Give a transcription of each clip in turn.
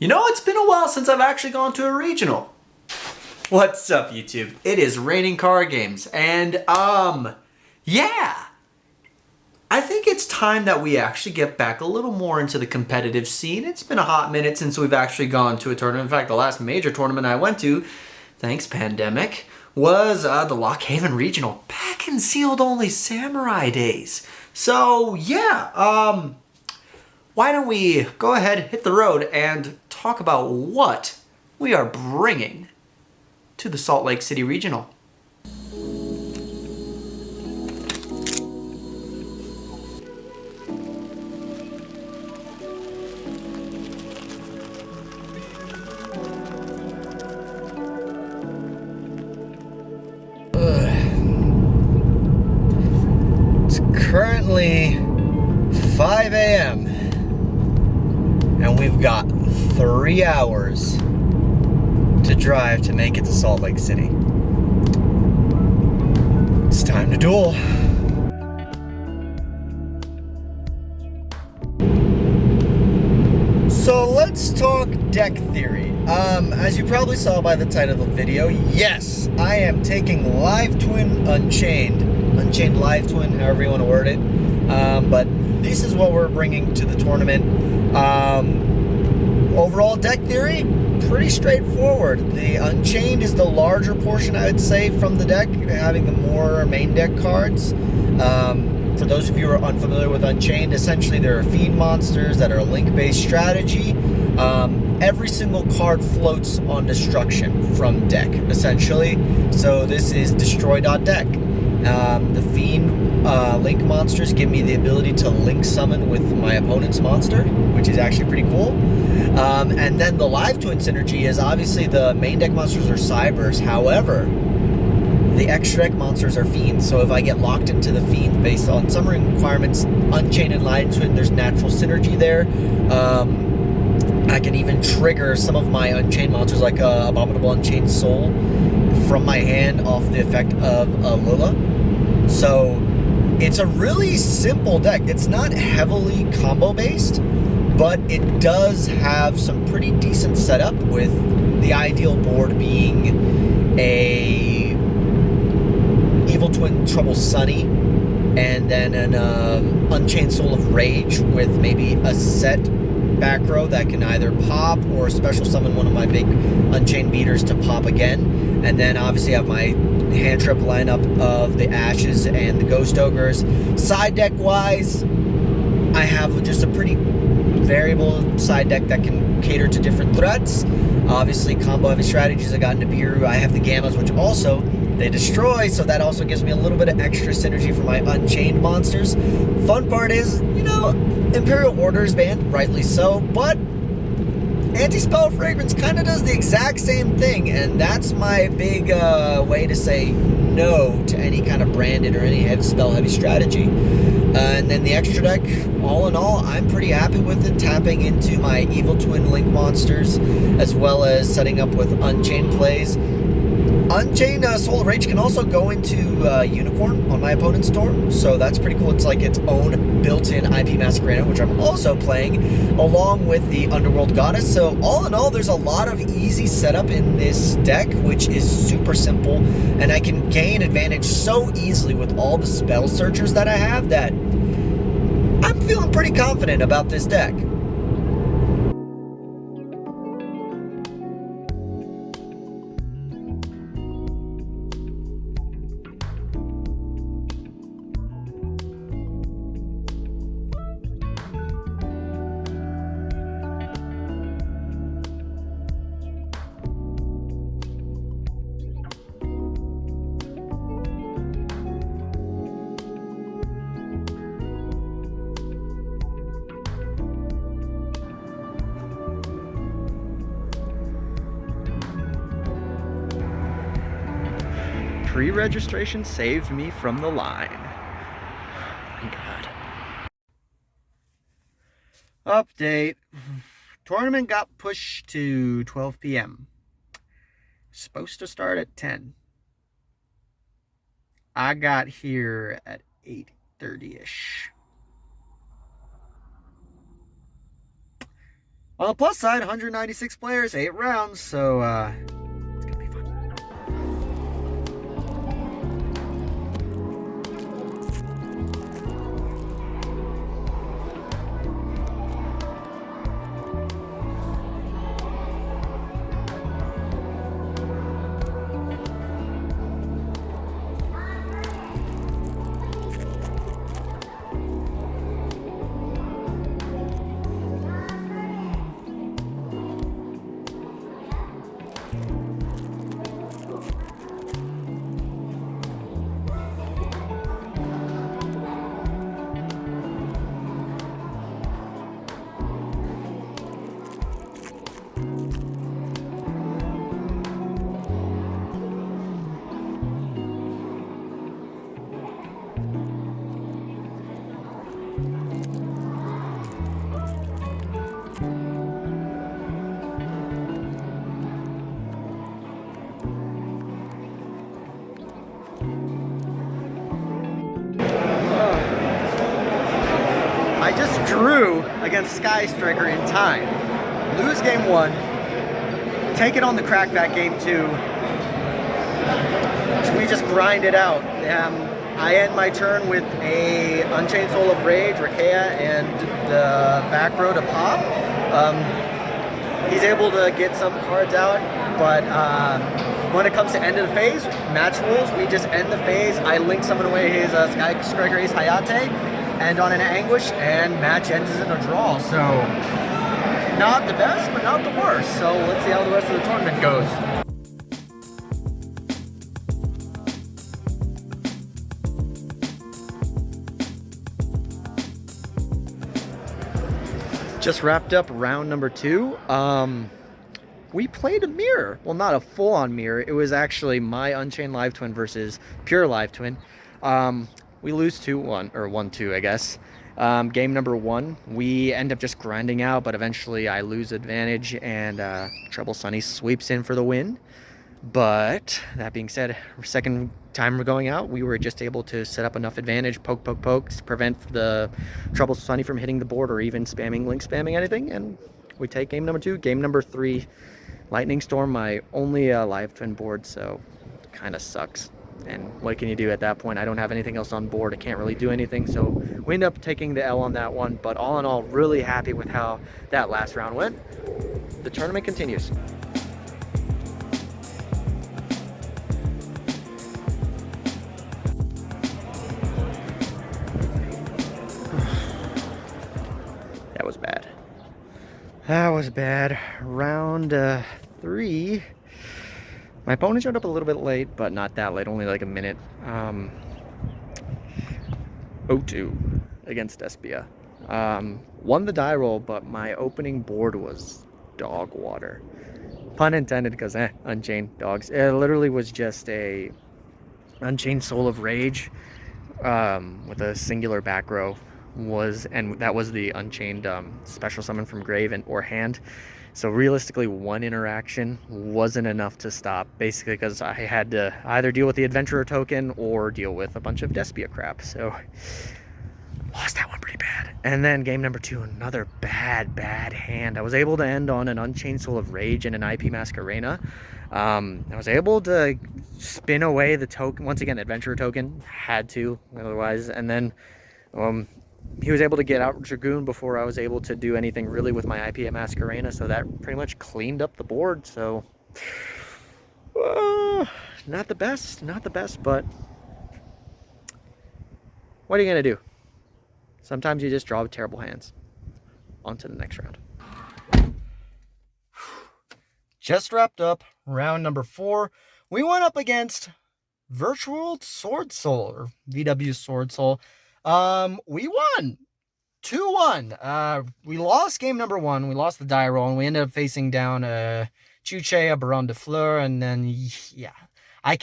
You know, it's been a while since I've actually gone to a regional. What's up, YouTube? It is RainingCardGames, and yeah. I think it's time that we actually get back a little more into the competitive scene. It's been a hot minute since we've actually gone to a tournament. In fact, the last major tournament I went to, thanks pandemic, was the Lock Haven Regional back in sealed only Samurai days. So yeah, why don't we go ahead, hit the road, and talk about what we are bringing to the Salt Lake City Regional. It's currently 5 a.m. and we've got 3 hours to drive to make it to Salt Lake City. It's time to duel. So let's talk deck theory. As you probably saw by the title of the video, yes, I am taking Live Twin Unchained Live Twin, however you want to word it. But this is what we're bringing to the tournament. Overall deck theory, pretty straightforward. The Unchained is the larger portion, I would say, from the deck, having the more main deck cards. For those of you who are unfamiliar with Unchained, essentially there are fiend monsters that are link-based strategy. Every single card floats on destruction from deck, essentially. So this is destroy.deck. The fiend link monsters give me the ability to link summon with my opponent's monster, which is actually pretty cool. And then the Live Twin synergy is obviously the main deck monsters are cybers. However, the extra deck monsters are fiends, so if I get locked into the fiend based on summoning requirements, Unchained and Live Twin, there's natural synergy there. I can even trigger some of my Unchained monsters, like Abominable Unchained Soul, from my hand off the effect of Lila. So it's a really simple deck. It's not heavily combo based, but it does have some pretty decent setup, with the ideal board being a Evil Twin Trouble Sunny, and then an Unchained Soul of Rage with maybe a set back row that can either pop or special summon one of my big Unchained beaters to pop again. And then obviously I have my hand trip lineup of the Ashes and the Ghost Ogres. Side deck wise, I have just a pretty variable side deck that can cater to different threats. Obviously combo heavy strategies, I got Nibiru, I have the Gammas, which also they destroy, so that also gives me a little bit of extra synergy for my Unchained monsters. Fun part is, you know, Imperial Order is banned, rightly so, but Anti-Spell Fragrance kind of does the exact same thing, and that's my big way to say no to any kind of branded or any spell-heavy strategy. And then the extra deck, all in all, I'm pretty happy with it, tapping into my Evil Twin Link monsters, as well as setting up with Unchained plays. Unchained Soul of Rage can also go into Unicorn on my opponent's Storm, so that's pretty cool. It's like its own built-in IP Masquerade, which I'm also playing, along with the Underworld Goddess. So all in all, there's a lot of easy setup in this deck, which is super simple, and I can gain advantage so easily with all the spell searchers that I have that I'm feeling pretty confident about this deck. Pre-registration saved me from the line. Oh my God. Update. Tournament got pushed to 12 p.m. Supposed to start at 10. I got here at 8:30-ish. On the plus side, 196 players, 8 rounds, so it's gonna be fun. I just drew against Sky Striker in time. Lose game 1, take it on the crackback game 2. So we just grind it out. I end my turn with a Unchained Soul of Rage, Rakea, and the back row to pop. He's able to get some cards out, but when it comes to end of the phase, match rules, we just end the phase. I link summon away his Sky Striker Ace Hayate, and on an Anguish, and match ends in a draw. So not the best, but not the worst. So let's see how the rest of the tournament goes. Just wrapped up round number 2. We played a mirror. Well, not a full-on mirror. It was actually my Unchained Live Twin versus Pure Live Twin. We lose 2-1, or 1-2, I guess. Game number 1, we end up just grinding out, but eventually I lose advantage, and Trouble Sunny sweeps in for the win. But that being said, second time we're going out, we were just able to set up enough advantage, poke, to prevent the Trouble Sunny from hitting the board or even link spamming anything, and we take game number 2. Game number 3, Lightning Storm, my only live twin board, so kind of sucks. And what can you do at that point? I don't have anything else on board. I can't really do anything, so we end up taking the L on that one. But all in all, really happy with how that last round went. The tournament continues. That was bad. That was bad. Round 3. My opponent showed up a little bit late, but not that late, only like a minute. 0-2 against Despia. Won the die roll, but my opening board was dog water. Pun intended, because Unchained dogs. It literally was just a Unchained Soul of Rage with a singular back row. And that was the Unchained special summon from grave or hand. So realistically, one interaction wasn't enough to stop, basically because I had to either deal with the Adventurer token or deal with a bunch of Despia crap. So lost that one pretty bad. And then game number 2, another bad hand. I was able to end on an Unchained Soul of Rage and an IP Masquerena. I was able to spin away the token, once again, Adventurer token, had to, otherwise, and then he was able to get out Dragoon before I was able to do anything really with my IP at Masquerena, so that pretty much cleaned up the board. So not the best, but what are you gonna do? Sometimes you just draw terrible hands. On to the next round. Just wrapped up round number 4. We went up against Virtual Sword Soul, or VW Sword Soul. We won 2-1. We lost game number 1. We lost the die roll, and we ended up facing down Chuche, a Baron de Fleur, and then, yeah, a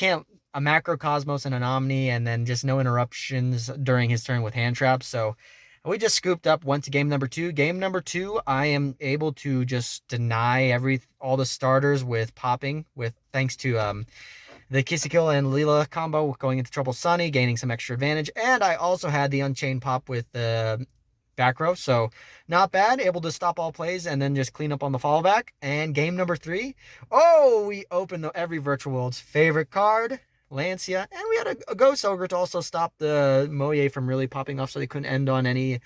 Macrocosmos and an Omni, and then just no interruptions during his turn with hand traps. So we just scooped up, went to game number 2. Game number 2, I am able to just deny all the starters with popping, thanks to the Kissikill and Leela combo going into Trouble Sunny, gaining some extra advantage. And I also had the Unchained pop with the back row. So not bad, able to stop all plays and then just clean up on the fallback. And game number 3, oh, we opened every Virtual World's favorite card, Lancia, and we had a Ghost Ogre to also stop the Moye from really popping off so they couldn't end on any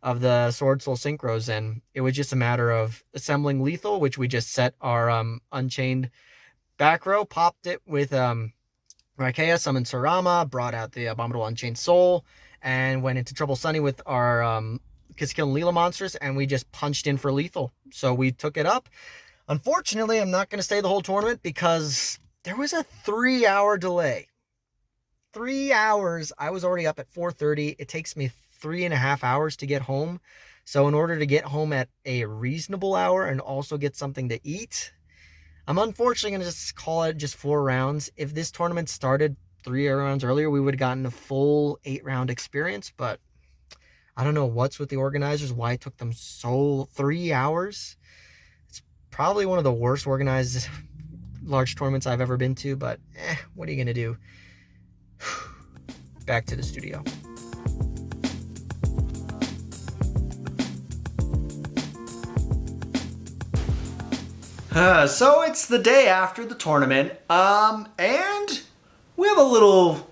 of the Sword Soul Synchros. And it was just a matter of assembling Lethal, which we just set our Unchained back row, popped it with Raikea, summoned Sarama, brought out the Abominable Unchained Soul, and went into Trouble Sunny with our Kiskill and Leela monsters, and we just punched in for Lethal. So we took it up. Unfortunately, I'm not going to stay the whole tournament because there was a 3-hour delay. 3 hours. I was already up at 4:30. It takes me 3.5 hours to get home. So in order to get home at a reasonable hour and also get something to eat, I'm unfortunately going to just call it just 4 rounds. If this tournament started 3 rounds earlier, we would have gotten a full 8-round experience, but I don't know what's with the organizers, why it took them 3 hours. It's probably one of the worst organized large tournaments I've ever been to, but what are you going to do? Back to the studio. So it's the day after the tournament, and we have a little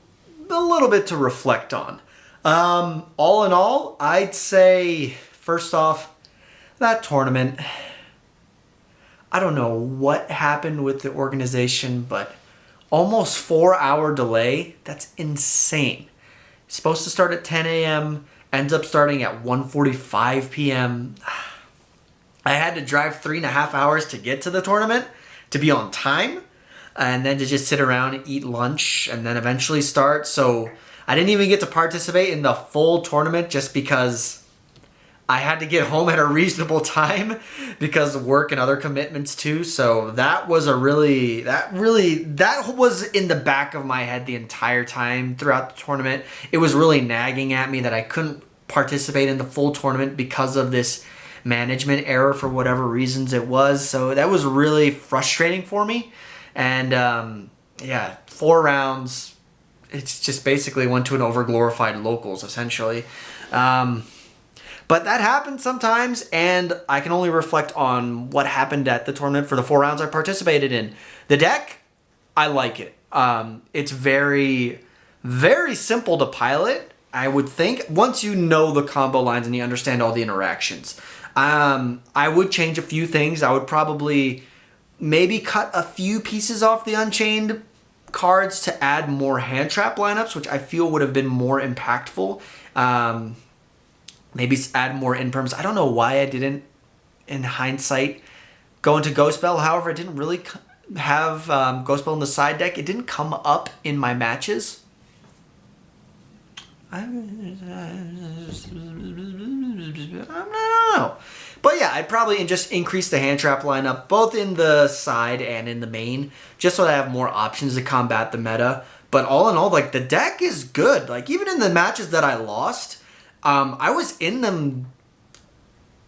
bit to reflect on. All in all, I'd say, first off, that tournament, I don't know what happened with the organization, but almost 4-hour delay, that's insane. It's supposed to start at 10 a.m., ends up starting at 1:45 p.m., I had to drive 3.5 hours to get to the tournament, to be on time, and then to just sit around and eat lunch and then eventually start. So I didn't even get to participate in the full tournament just because I had to get home at a reasonable time because of work and other commitments too. So that was that was in the back of my head the entire time throughout the tournament. It was really nagging at me that I couldn't participate in the full tournament because of this management error for whatever reasons it was. So that was really frustrating for me. And yeah, 4 rounds, it's just basically went to an overglorified locals essentially. But that happens sometimes, and I can only reflect on what happened at the tournament for the 4 rounds I participated in. The deck, I like it. It's very, very simple to pilot, I would think, once you know the combo lines and you understand all the interactions. I would change a few things. I would probably maybe cut a few pieces off the Unchained cards to add more hand trap lineups, which I feel would have been more impactful. Maybe add more imperms. I don't know why I didn't, in hindsight, go into Ghost Bell. However, I didn't really have Ghost Bell in the side deck. It didn't come up in my matches. I don't know. But yeah, I'd probably just increase the hand trap lineup, both in the side and in the main, just so that I have more options to combat the meta. But all in all, like, the deck is good. Like, even in the matches that I lost, I was in them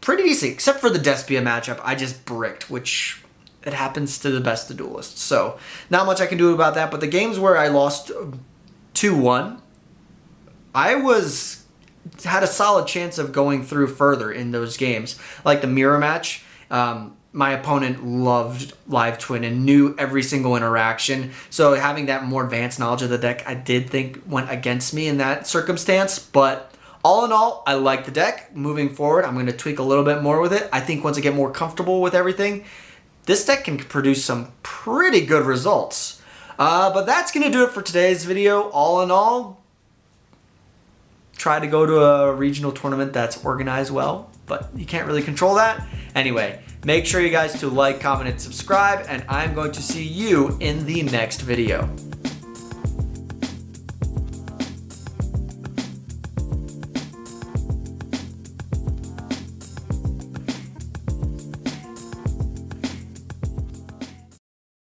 pretty decent, except for the Despia matchup. I just bricked, which it happens to the best of duelists. So not much I can do about that. But the games where I lost 2-1, I had a solid chance of going through further in those games. Like the mirror match, my opponent loved Live Twin and knew every single interaction. So having that more advanced knowledge of the deck, I did think went against me in that circumstance. But all in all, I like the deck. Moving forward, I'm going to tweak a little bit more with it. I think once I get more comfortable with everything, this deck can produce some pretty good results. But that's going to do it for today's video. All in all, try to go to a regional tournament that's organized well, but you can't really control that. Anyway, make sure you guys to like, comment, and subscribe, and I'm going to see you in the next video.